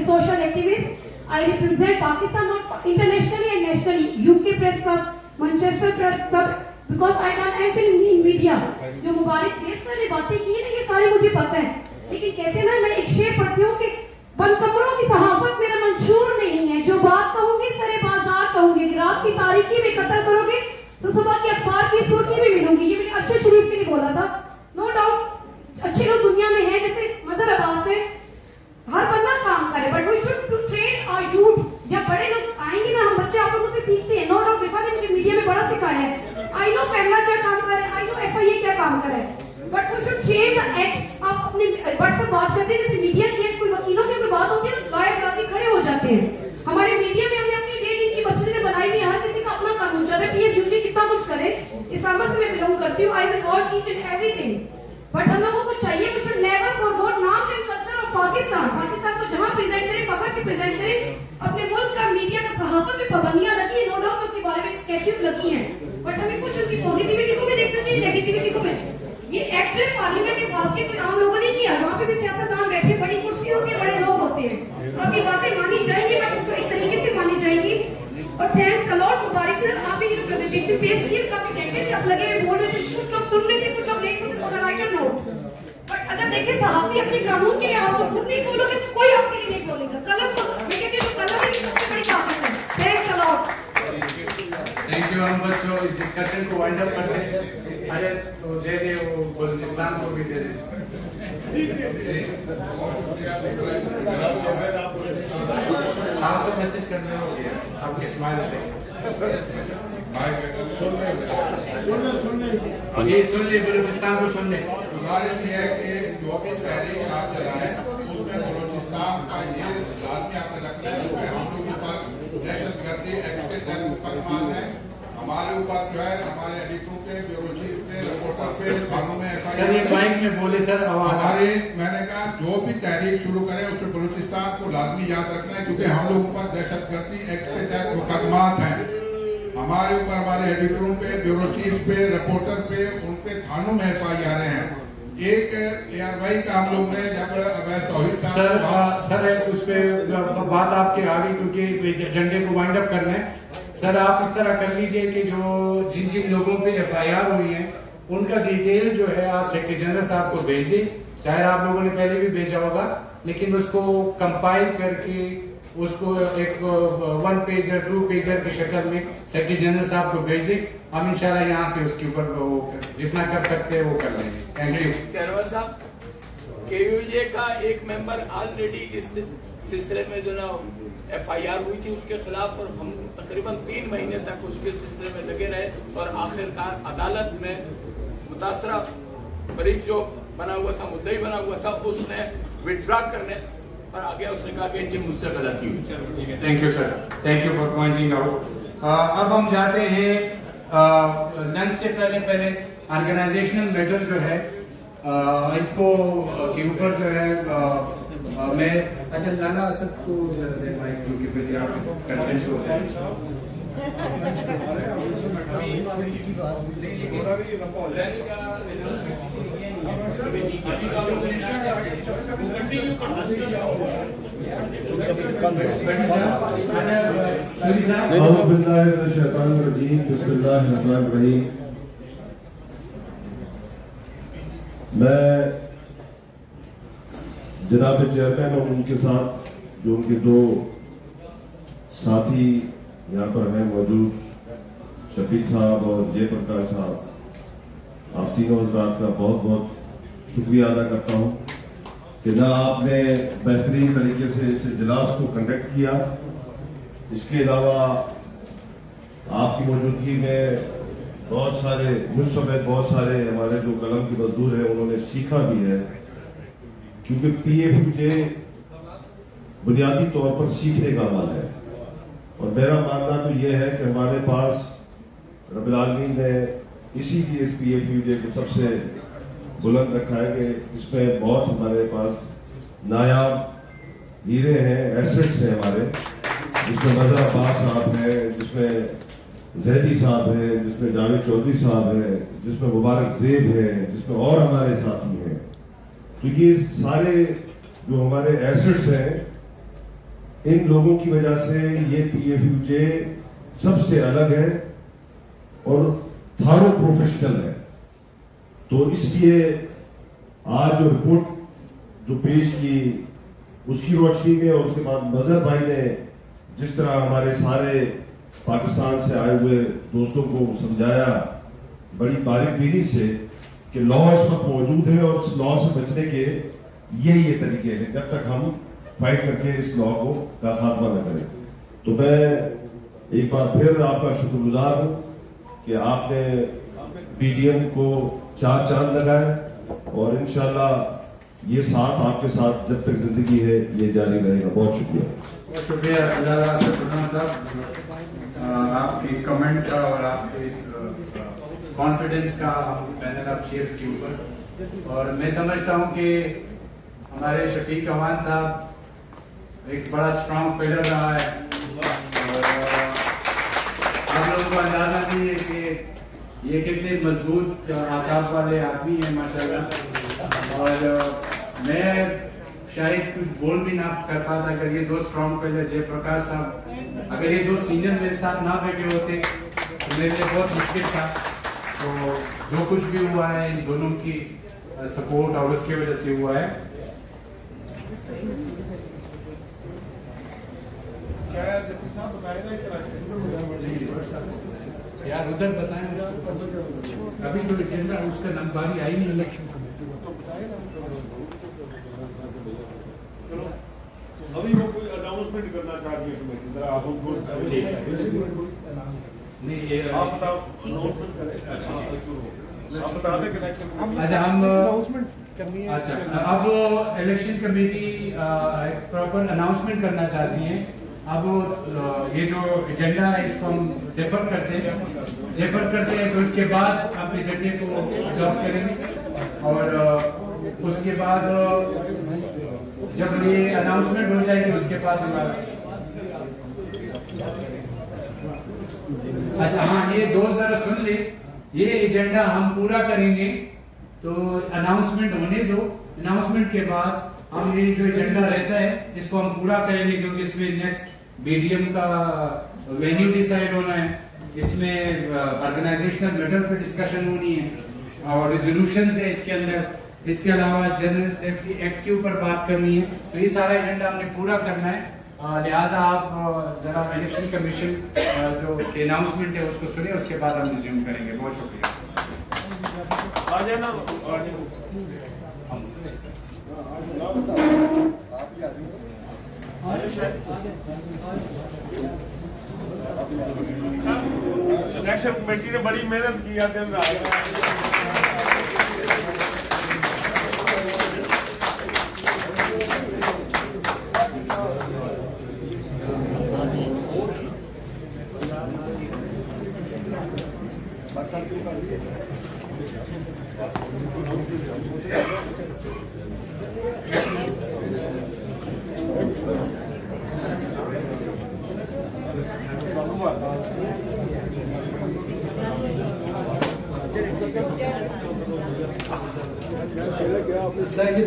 social activist. I represent Pakistan not internationally and nationally. UK Press Club, Manchester Press Club, because I done anything in media. जो मुबारक ढेर सारी बातें की है ना, ये सारी मुझे पता है, लेकिन कहते हैं ना, मैं एक शेर पढ़ती हूँ कि बंद कमरों की सहाफत मेरा मंशूर नहीं है, जो बात कहूंगी सरे बाजार कहूंगी, रात की तारीकी में कत्ल करोगे तो सुबह की अखबार की सुर्खी भी मिलूंगी। ये मैंने अरशद शरीफ के लिए बोला था। नो डाउट अच्छे लोग दुनिया में हैं, जैसे मजहर अब्बास है, हर बंदा काम करे, but we should to train our youth. जब बड़े लोग आएंगे ना, हम बच्चे आप लोगों से सीखते हैं। नो डाउट रिफा ने मुझे मीडिया में बड़ा सिखाया है। आई नो पहला क्या काम करे, आई नो FIA क्या काम करे, but we should change the act. आप अपने व्हाट्सएप बात करते हैं, जैसे मीडिया की कोई वकीलों की कोई बात होती है तो लॉयर आके खड़े हो जाते हैं। हमारे मीडिया में हमने अपनी डेट इनकी मस्जिदें बनाई हुई, हर किसी का अपना कानून चल रहा है। PFUG कितना कुछ करे, इस्लाम से मैं बिलोंग करती हूँ, I will watch each and everything, but हम लोगों को चाहिए वी शुड नेवर फॉरगेट नाम and culture of Pakistan. Pakistan को जहां प्रेजेंट करें, पकड़ के प्रेजेंट करें। अपने मुल्क का मीडिया का सहाफत में पाबंदियां लगी है, नो डाउट उसके बारे में कैसे लगी हैं, बट हमें कुछ उनकी पॉजिटिविटी को भी देखना चाहिए, नेगेटिविटी को भी। ये एक्ट है पार्लियामेंट में पास के कोई आम लोगों ने किया, वहाँ पे भी सियासतदान बैठे, बड़ी कुर्सियों के बड़े लोग होते हैं, तो आपकी बातें मानी जाएंगी, बट उसको एक तरीके से मानी जाएंगी। और थैंक्स अलॉट मुबारक सर, आपने ये प्रेजेंटेशन पेश की, काफी घंटे से आप लगे हुए बोल रहे थे, कुछ लोग सुन रहे थे, कुछ लोग नहीं सुन रहे थे, आई डोंट नो, बट अगर देखें सहाफी अपने कानून के लिए आप खुद नहीं बोलोगे तो कोई आपके लिए नहीं बोलेगा। कलम को मैं कहती हूँ कलम ही सबसे बड़ी ताकत है। Thanks a lot. Thank you. हम बस इस डिस्कशन को वाइंड अप करते हैं। अरे तो दे दे, वो बलूचिस्तान को भी दे दे। आप तो मैसेज कर रहे हो आपके स्माइल से। जी सुन ले, बलूचिस्तान को सुन ले। गुजारिश ये है कि जो भी तहरीक आप चलाएं उसमें बलूचिस्तान का ये लाजमी आपने रखना है, क्योंकि हम लोगों पर दहशतगर्दी एक्ट के तहत मुकदमात है, हमारे ऊपर जो है, हमारे एडिटरों पे, ब्यूरो चीफ पे, रिपोर्टर पे, थानों में FIR। माइक में बोले सर, हमारे मैंने कहा जो भी तहरीक शुरू करें उसमें बलूचिस्तान को लाजमी याद रखना है, क्योंकि हम लोगों पर दहशतगर्दी एक्ट के तहत मुकदमात हैं, हमारे ऊपर, हमारे एडिटरों पे, ब्यूरो चीफ पे, रिपोर्टर पे, उनके थानों में FIR हैं। एक ARY का हम लोग ने जब अवैध तौहीद सर उस पे बात आपके आ गई, क्योंकि एजेंडे को वाइंड अप करना है। सर आप इस तरह कर लीजिए कि जो जिन जिन लोगों पे FIR हुई है उनका डिटेल जो है आप सेक्रेटरी जनरल साहब को भेज दें। शायद आप लोगों ने पहले भी भेजा होगा, लेकिन उसको कंपाइल करके उसको एक 1 पेजर 2 पेजर की शक्ल में सेक्रेटरी जनरल साहब को भेज दें। हम इंशाल्लाह यहाँ से उसके ऊपर वो जितना कर सकते हैं वो कर लेंगे। Thank you. चेयरमैन साहब, KUJ का एक मेंबर ऑलरेडी इस सिलसिले में जो ना FIR हुई थी उसके खिलाफ, और हम तकरीबन 3 महीने तक उसके सिलसिले में लगे रहे, और आखिरकार अदालत में मुतासरा फरीक जो बना हुआ था, मुद्दई बना हुआ था, उसने विड्रॉ करने पर आ गया। उसने कहा कि जी मुझसे गलती हुई। Thank you sir, thank you for pointing out. अब हम जाते हैं लंच से पहले ऑर्गेनाइजेशनल मैटर जो है इसको के ऊपर जो है मैं अच्छा लाना सबको माइक, क्योंकि फिर आप कंटेंट हो जाए। मैं जनाब चेयरमैन और उनके साथ जो उनके 2 साथी यहाँ पर हैं मौजूद, शफीक साहब और जयप्रकाश साहब, आप तीनों हज़रात का बहुत बहुत शुक्रिया अदा करता हूँ कि ना आपने बेहतरीन तरीके से इस इजलास को कंडक्ट किया। इसके अलावा आपकी मौजूदगी में बहुत सारे मुल्क समेत बहुत सारे हमारे जो कलम की मजदूर है उन्होंने सीखा भी है, क्योंकि PFUJ बुनियादी तौर पर सीखने का अमल है। और मेरा मानना तो यह है कि हमारे पास रब्बुल आलमीन ने इसीलिए इस PFUJ को सबसे बुलंद रखा है कि इसमें बहुत हमारे पास नायाब हीरे हैं, एसेट्स हैं हमारे, जिसमें नजर अब्बास साहब हैं, जिसमें जैदी साहब हैं, जिसमें जावेद चौधरी साहब हैं, जिसमें मुबारक ज़ेब है, जिसमें और हमारे साथी हैं। तो ये सारे जो हमारे एसेट्स हैं इन लोगों की वजह से ये PFUJ सबसे अलग है और थारो प्रोफेशनल है। तो इसलिए आज जो रिपोर्ट जो पेश की उसकी रोशनी में और उसके बाद मजहर भाई ने जिस तरह हमारे सारे पाकिस्तान से आए हुए दोस्तों को समझाया बड़ी बारीकबीनी से कि लॉ इस वक्त मौजूद है और इस लॉ से बचने के ये तरीके हैं जब तक हम फाइट करके इस लॉ को का खात्मा न करें। तो मैं एक बार फिर आपका शुक्रगुजार हूँ कि आपने BDM को 4 चांद लगाए और इंशाल्लाह ये साथ आपके साथ जब तक जिंदगी है ये जारी रहेगा। बहुत शुक्रिया। बहुत शुक्रिया साहब, आपकी कमेंट का और आपके कॉन्फिडेंस का पैनल ऑफ चेयर्स के ऊपर। और मैं समझता हूँ कि हमारे शफीक अवान साहब एक बड़ा स्ट्रॉन्ग पिलर रहा है और आप लोगों को अंदाजा भी है कि ये कितने मजबूत आसाब वाले आदमी हैं माशाल्लाह। और मैं शायद कुछ बोल भी ना कर पाता अगर ये 2 स्ट्रॉन्ग पिलर जयप्रकाश साहब, अगर ये 2 सीनियर मेरे साथ ना बैठे होते तो मेरे लिए बहुत मुश्किल था। तो जो कुछ भी हुआ है इन दोनों की सपोर्ट और उसकी वजह से हुआ है। यार उधर बताएं, अभी जो एजेंडा उसका नंबारी आई नहीं इलेक्शन अभी वो कोई अनाउंसमेंट करना चाहिए तुम्हें, जरा आप उनको नहीं ये आप बताओ अनाउंसमेंट करें। आप बता दें कनेक्शन। अच्छा हम अनाउंसमेंट करनी है। अच्छा अब इलेक्शन कमेटी प्रॉपर अनाउंसमेंट करना चाहती है। अब ये जो एजेंडा है इसको हम डेफर करते हैं तो उसके बाद आप एजेंडे को अडॉप्ट करेंगे और उसके बाद जब ये अनाउंसमेंट हो जाएगी उसके बाद हमारा अच्छा हाँ ये 2 जरा सुन ले, ये एजेंडा हम पूरा करेंगे तो अनाउंसमेंट होने दो। अनाउंसमेंट के बाद हम ये जो एजेंडा रहता है इसको हम पूरा करेंगे क्योंकि इसमें नेक्स्ट BDM का वेन्यू डिसाइड होना है, इसमें ऑर्गेनाइजेशनल मैटर पे डिस्कशन होनी है और रेजोल्यूशन है इसके अंदर। इसके अलावा जनरल सेफ्टी एक्ट के ऊपर बात करनी है। तो ये सारा एजेंडा हमने पूरा करना है, लिहाजा आप जरा इलेक्शन कमीशन जो अनाउंसमेंट है उसको सुनिए, उसके बाद हम रिज्यूम करेंगे। बहुत शुक्रिया। इलेक्शन कमेटी ने बड़ी मेहनत की है दिन रात।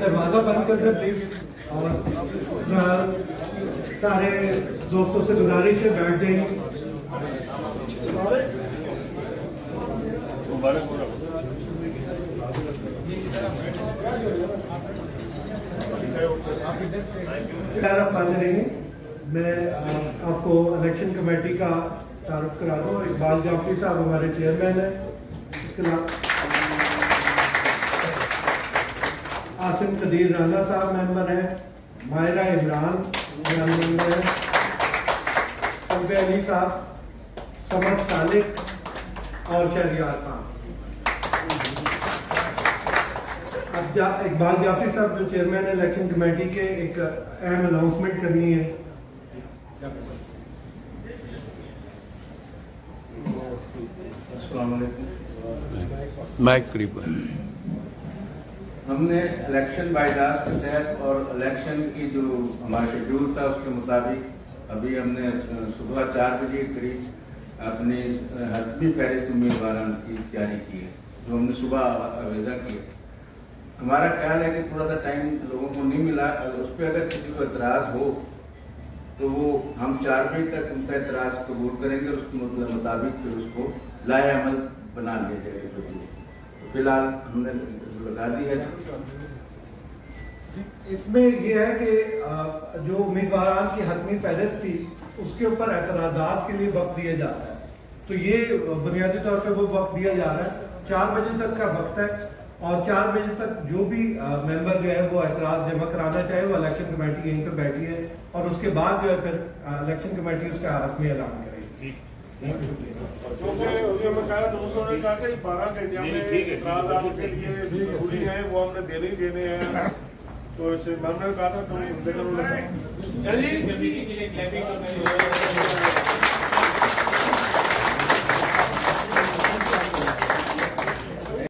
दरवाजा बंद कर दे प्लीज। और सारे दोस्तों से गुजारिश है बैठ जाइए। मैं आपको इलेक्शन कमेटी का तारुफ करा दूं। इकबाल जाफरी साहब हमारे चेयरमैन है, इसके अलावा आसिम कदीर राना साहब मेंबर है, मायरा इमरान मेंबर है, अब्बे अली साहब, समद सालिक और शहरियार खान। अब इकबाल जाफरी साहब जो चेयरमैन है इलेक्शन कमेटी के, एक अहम अनाउंसमेंट करनी है। माइक करीब। हमने इलेक्शन बाईलास के तहत और इलेक्शन की जो हमारा शेड्यूल था उसके मुताबिक अभी हमने सुबह 4 बजे के करीब अपनी हतमी फहरिस्त उम्मीदवारों की तैयारी की है, जो हमने सुबह आवेदन किया। हमारा ख्याल है कि थोड़ा सा टाइम लोगों को नहीं मिला, उस पर अगर किसी को एतराज़ हो तो वो हम 4 बजे तक उनका एतराज कबूल करेंगे और उसके मुताबिक फिर उसको लाए अमल बना लिया जाएगा। तो फिलहाल हमने लगा दी है। इसमें यह है कि जो उम्मीदवार की हतमी फहरिस्त थी उसके ऊपर एतराज़ात के लिए वक्त दिया जाता है, तो ये बुनियादी तौर पे वो वक्त दिया जा रहा है। 4 बजे तक का वक्त है और 4 बजे तक जो भी मेंबर जो है वो एतराज़ जमा कराना चाहे वो इलेक्शन कमेटी यहीं पे बैठी है और उसके बाद जो है फिर इलेक्शन कमेटी उसका हतमी ऐलान करेगी। क्योंकि मैं कहा दोस्तों ने कहा कि 12 घंटे हमने एतराज़ के लिए जरूरी है वो हमने देने हैं, तो इसे मैम ने कहा था तुम उनसे करो।